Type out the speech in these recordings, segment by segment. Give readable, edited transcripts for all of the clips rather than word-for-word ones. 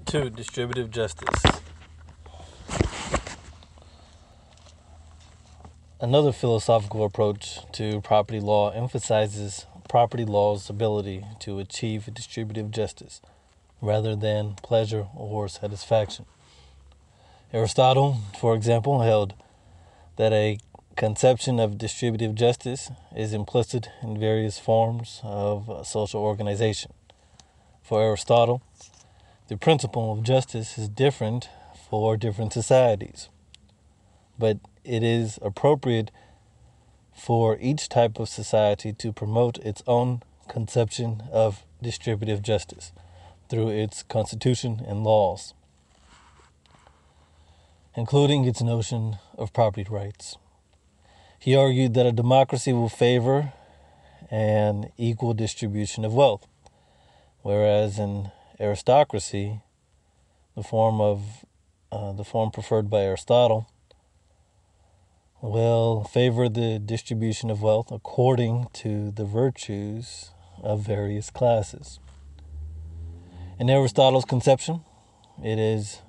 2. Distributive justice. Another philosophical approach to property law emphasizes property law's ability to achieve distributive justice rather than pleasure or satisfaction. Aristotle, for example, held that a conception of distributive justice is implicit in various forms of social organization. For Aristotle, the principle of justice is different for different societies, but it is appropriate for each type of society to promote its own conception of distributive justice through its constitution and laws, including its notion of property rights. He argued that a democracy will favor an equal distribution of wealth, whereas in aristocracy, the form preferred by Aristotle, will favor the distribution of wealth according to the virtues of various classes. In Aristotle's conception, it is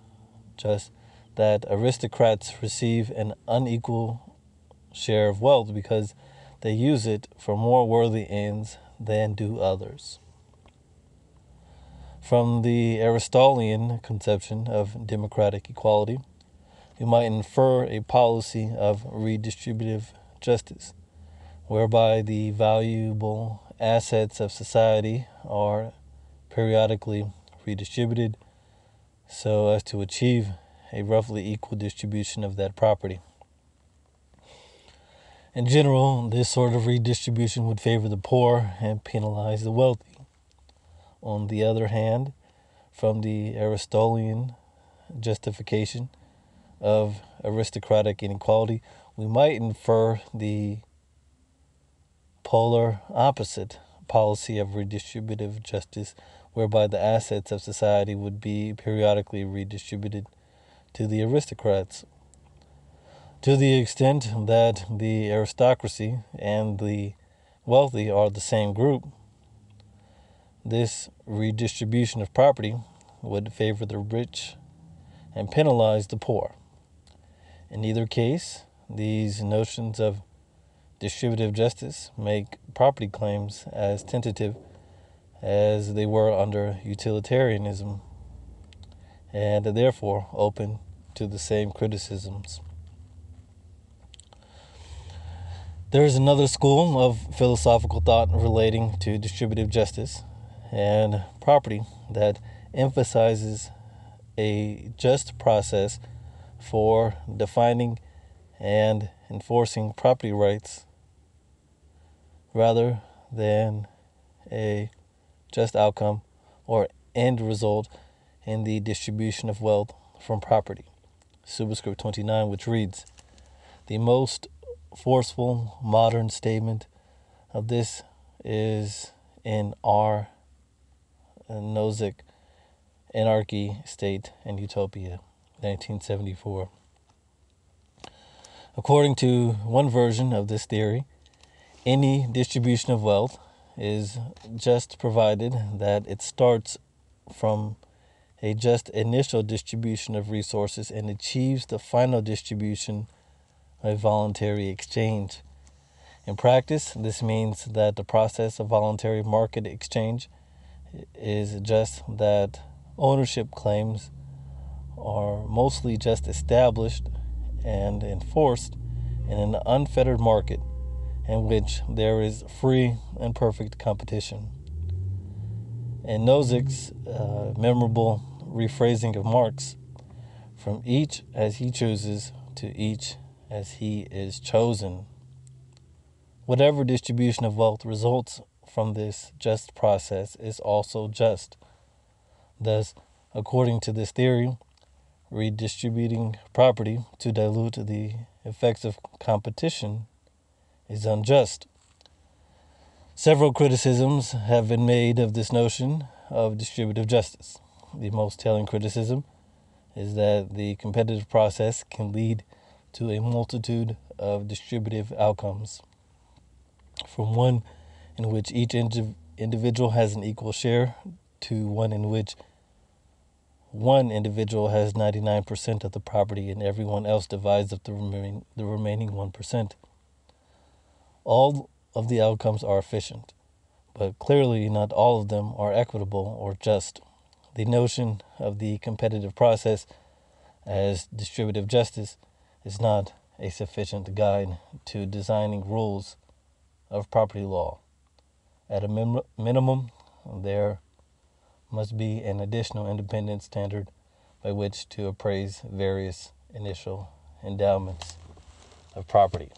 just that aristocrats receive an unequal share of wealth because they use it for more worthy ends than do others. From the Aristotelian conception of democratic equality, we might infer a policy of redistributive justice, whereby the valuable assets of society are periodically redistributed so as to achieve a roughly equal distribution of that property. In general, this sort of redistribution would favor the poor and penalize the wealthy. On the other hand, from the Aristotelian justification of aristocratic inequality, we might infer the polar opposite policy of redistributive justice, whereby the assets of society would be periodically redistributed to the aristocrats. To the extent that the aristocracy and the wealthy are the same group, this redistribution of property would favor the rich and penalize the poor. In either case, these notions of distributive justice make property claims as tentative as they were under utilitarianism, and therefore open to the same criticisms. There is another school of philosophical thought relating to distributive justice and property that emphasizes a just process for defining and enforcing property rights rather than a just outcome or end result in the distribution of wealth from property. Superscript 29, which reads, "The most forceful modern statement of this is in R. Nozick, Anarchy, State, and Utopia, 1974. According to one version of this theory, any distribution of wealth is just provided that it starts from a just initial distribution of resources and achieves the final distribution by voluntary exchange. In practice, this means that the process of voluntary market exchange is just that ownership claims are mostly just established and enforced in an unfettered market in which there is free and perfect competition. In Nozick's memorable rephrasing of Marx, from each as he chooses to each as he is chosen. Whatever distribution of wealth results from this just process is also just. Thus, according to this theory, redistributing property to dilute the effects of competition is unjust. Several criticisms have been made of this notion of distributive justice. The most telling criticism is that the competitive process can lead to a multitude of distributive outcomes, from one in which each individual has an equal share to one in which one individual has 99% of the property and everyone else divides up the remaining 1%. All of the outcomes are efficient, but clearly not all of them are equitable or just. The notion of the competitive process as distributive justice is not a sufficient guide to designing rules of property law. At a minimum, there must be an additional independent standard by which to appraise various initial endowments of property.